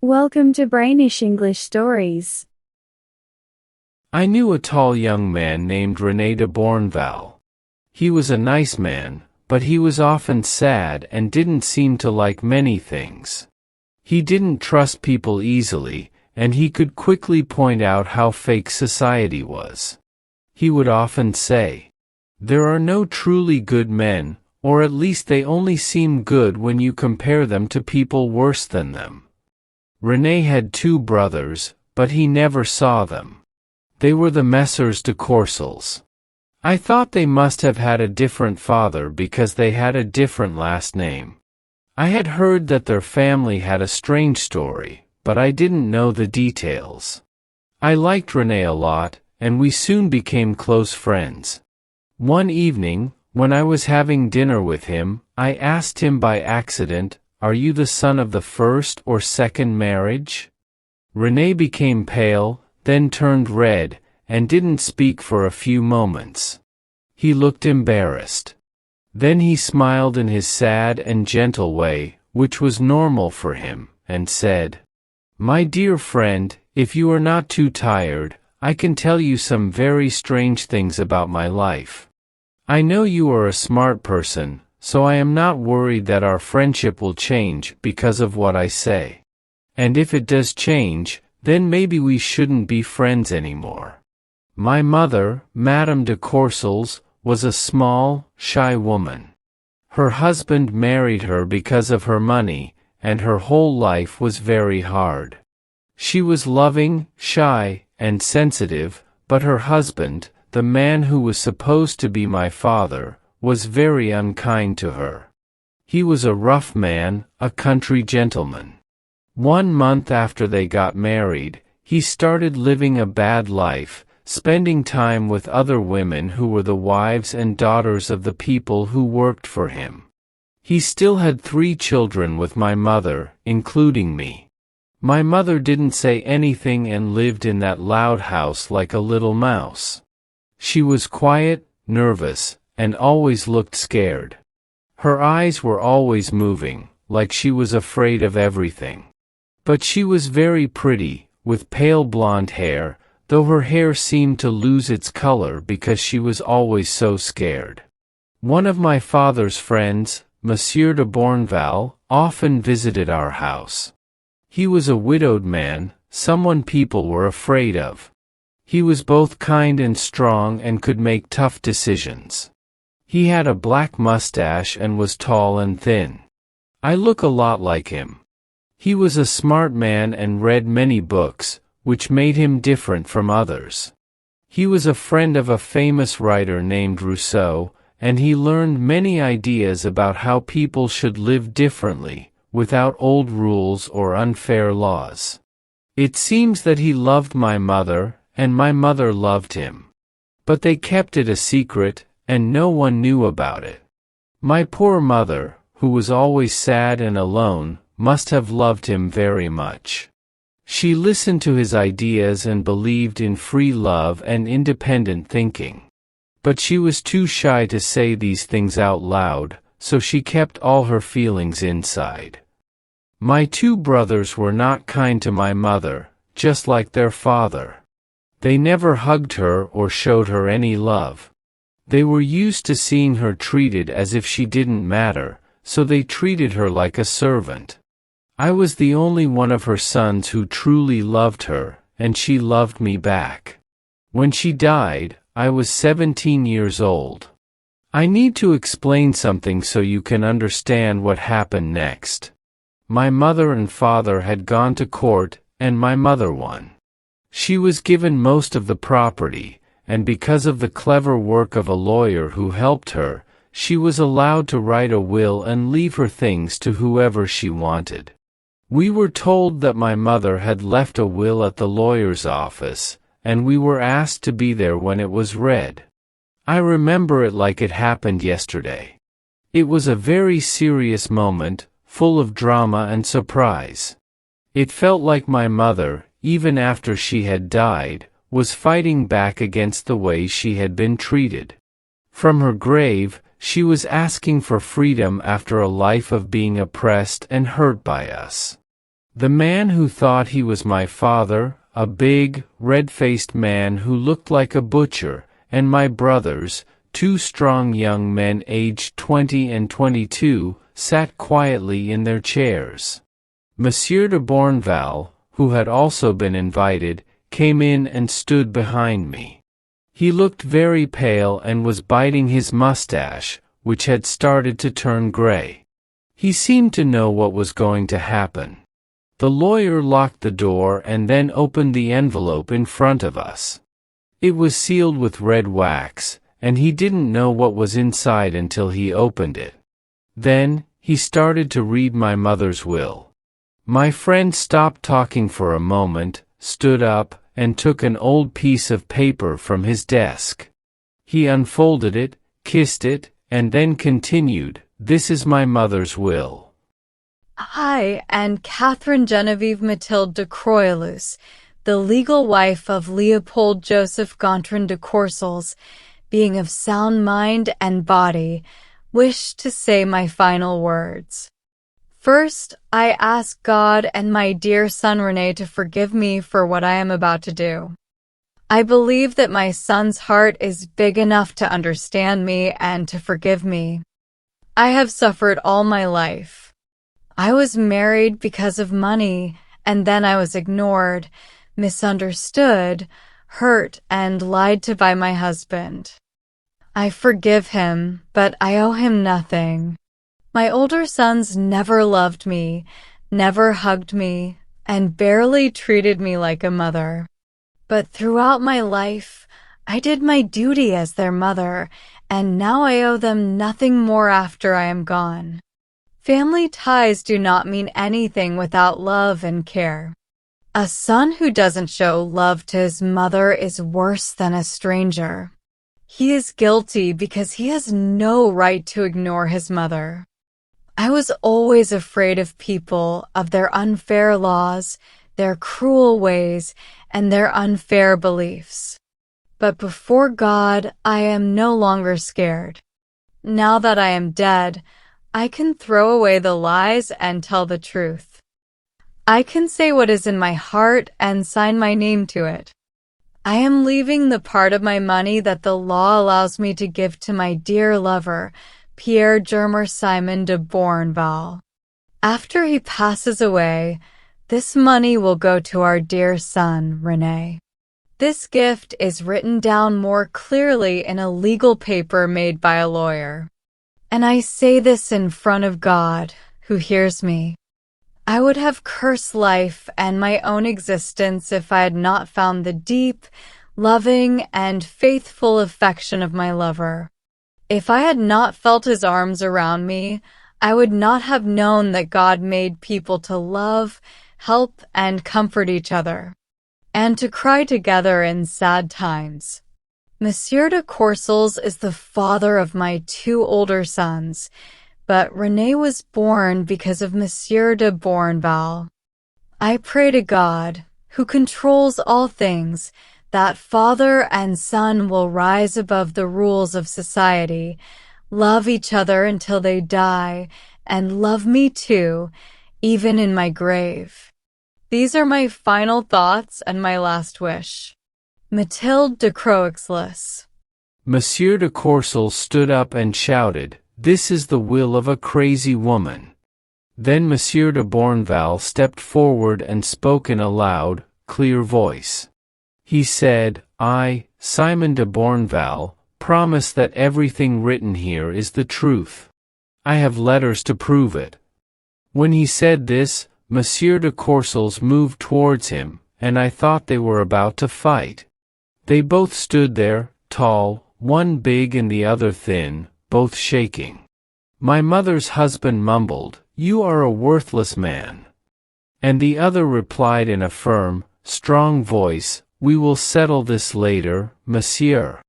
Welcome to Brainish English Stories. I knew a tall young man named René de Bournval. He was a nice man, but he was often sad and didn't seem to like many things. He didn't trust people easily, and he could quickly point out how fake society was. He would often say, "There are no truly good men, or at least they only seem good when you compare them to people worse than them." René had two brothers, but he never saw them. They were the Messrs de Corsels. I thought they must have had a different father because they had a different last name. I had heard that their family had a strange story, but I didn't know the details. I liked René a lot, and we soon became close friends. One evening, when I was having dinner with him, I asked him by accident, "Are you the son of the first or second marriage?" René became pale, then turned red, and didn't speak for a few moments. He looked embarrassed. Then he smiled in his sad and gentle way, which was normal for him, and said, "My dear friend, if you are not too tired, I can tell you some very strange things about my life. I know you are a smart person, so I am not worried that our friendship will change because of what I say. And if it does change, then maybe we shouldn't be friends anymore." My mother, Madame de Corsels, was a small, shy woman. Her husband married her because of her money, and her whole life was very hard. She was loving, shy, and sensitive, but her husband, the man who was supposed to be my father, was very unkind to her. He was a rough man, a country gentleman. 1 month after they got married, he started living a bad life, spending time with other women who were the wives and daughters of the people who worked for him. He still had 3 children with my mother, including me. My mother didn't say anything and lived in that loud house like a little mouse. She was quiet, nervous, and always looked scared. Her eyes were always moving, like she was afraid of everything. But she was very pretty, with pale blonde hair, though her hair seemed to lose its color because she was always so scared. One of my father's friends, Monsieur de Bournval, often visited our house. He was a widowed man, someone people were afraid of. He was both kind and strong and could make tough decisions. He had a black mustache and was tall and thin. I look a lot like him. He was a smart man and read many books, which made him different from others. He was a friend of a famous writer named Rousseau, and he learned many ideas about how people should live differently, without old rules or unfair laws. It seems that he loved my mother, and my mother loved him. But they kept it a secret, and no one knew about it. My poor mother, who was always sad and alone, must have loved him very much. She listened to his ideas and believed in free love and independent thinking. But she was too shy to say these things out loud, so she kept all her feelings inside. My 2 brothers were not kind to my mother, just like their father. They never hugged her or showed her any love. They were used to seeing her treated as if she didn't matter, so they treated her like a servant. I was the only one of her sons who truly loved her, and she loved me back. When she died, I was 17 years old. I need to explain something so you can understand what happened next. My mother and father had gone to court, and my mother won. She was given most of the property, and because of the clever work of a lawyer who helped her, she was allowed to write a will and leave her things to whoever she wanted. We were told that my mother had left a will at the lawyer's office, and we were asked to be there when it was read. I remember it like it happened yesterday. It was a very serious moment, full of drama and surprise. It felt like my mother, even after she had died, was fighting back against the way she had been treated. From her grave, she was asking for freedom after a life of being oppressed and hurt by us. The man who thought he was my father, a big, red-faced man who looked like a butcher, and my brothers, two strong young men aged 20 and 22, sat quietly in their chairs. Monsieur de Bournval, who had also been invited, came in and stood behind me. He looked very pale and was biting his mustache, which had started to turn gray. He seemed to know what was going to happen. The lawyer locked the door and then opened the envelope in front of us. It was sealed with red wax, and he didn't know what was inside until he opened it. Then, he started to read my mother's will. My friend stopped talking for a moment, stood up, and took an old piece of paper from his desk. He unfolded it, kissed it, and then continued, "This is my mother's will. I, and Catherine Genevieve Mathilde de Croixlus, the legal wife of Leopold Joseph Gontran de Courcelles, being of sound mind and body, wish to say my final words. First, I ask God and my dear son René to forgive me for what I am about to do. I believe that my son's heart is big enough to understand me and to forgive me. I have suffered all my life. I was married because of money, and then I was ignored, misunderstood, hurt, and lied to by my husband. I forgive him, but I owe him nothing. My older sons never loved me, never hugged me, and barely treated me like a mother. But throughout my life, I did my duty as their mother, and now I owe them nothing more after I am gone. Family ties do not mean anything without love and care. A son who doesn't show love to his mother is worse than a stranger. He is guilty because he has no right to ignore his mother. I was always afraid of people, of their unfair laws, their cruel ways, and their unfair beliefs. But before God, I am no longer scared. Now that I am dead, I can throw away the lies and tell the truth. I can say what is in my heart and sign my name to it. I am leaving the part of my money that the law allows me to give to my dear lover, Pierre Germer Simon de Bournval. After he passes away, this money will go to our dear son, René. This gift is written down more clearly in a legal paper made by a lawyer. And I say this in front of God, who hears me. I would have cursed life and my own existence if I had not found the deep, loving, and faithful affection of my lover. If I had not felt his arms around me, I would not have known that God made people to love, help, and comfort each other, and to cry together in sad times. Monsieur de Courcelles is the father of my two older sons, but René was born because of Monsieur de Bournval. I pray to God, who controls all things, that father and son will rise above the rules of society, love each other until they die, and love me too, even in my grave. These are my final thoughts and my last wish. Mathilde de Croixlus. Monsieur de Courcelles stood up and shouted, "This is the will of a crazy woman." Then Monsieur de Bournval stepped forward and spoke in a loud, clear voice. He said, "I, Simon de Bournval, promise that everything written here is the truth. I have letters to prove it." When he said this, Monsieur de Courcelles moved towards him, and I thought they were about to fight. They both stood there, tall, one big and the other thin, both shaking. My mother's husband mumbled, "You are a worthless man." And the other replied in a firm, strong voice, "We will settle this later, monsieur.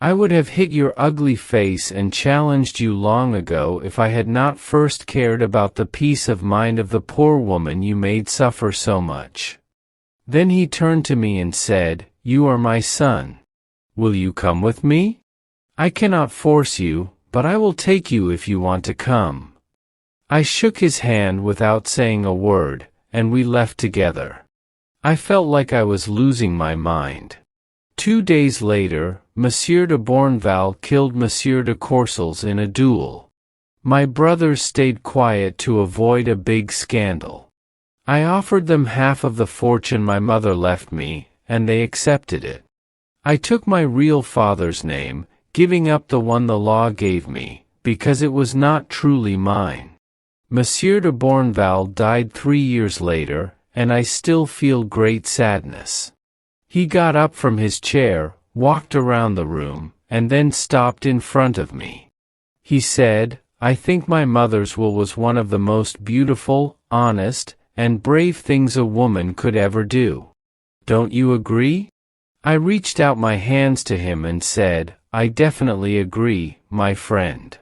I would have hit your ugly face and challenged you long ago if I had not first cared about the peace of mind of the poor woman you made suffer so much." Then he turned to me and said, "You are my son. Will you come with me? I cannot force you, but I will take you if you want to come." I shook his hand without saying a word, and we left together. I felt like I was losing my mind. 2 days later, Monsieur de Bournval killed Monsieur de Courcelles in a duel. My brothers stayed quiet to avoid a big scandal. I offered them half of the fortune my mother left me, and they accepted it. I took my real father's name, giving up the one the law gave me, because it was not truly mine. Monsieur de Bournval died 3 years later, and I still feel great sadness. He got up from his chair, walked around the room, and then stopped in front of me. He said, "I think my mother's will was one of the most beautiful, honest, and brave things a woman could ever do. Don't you agree?" I reached out my hands to him and said, "I definitely agree, my friend."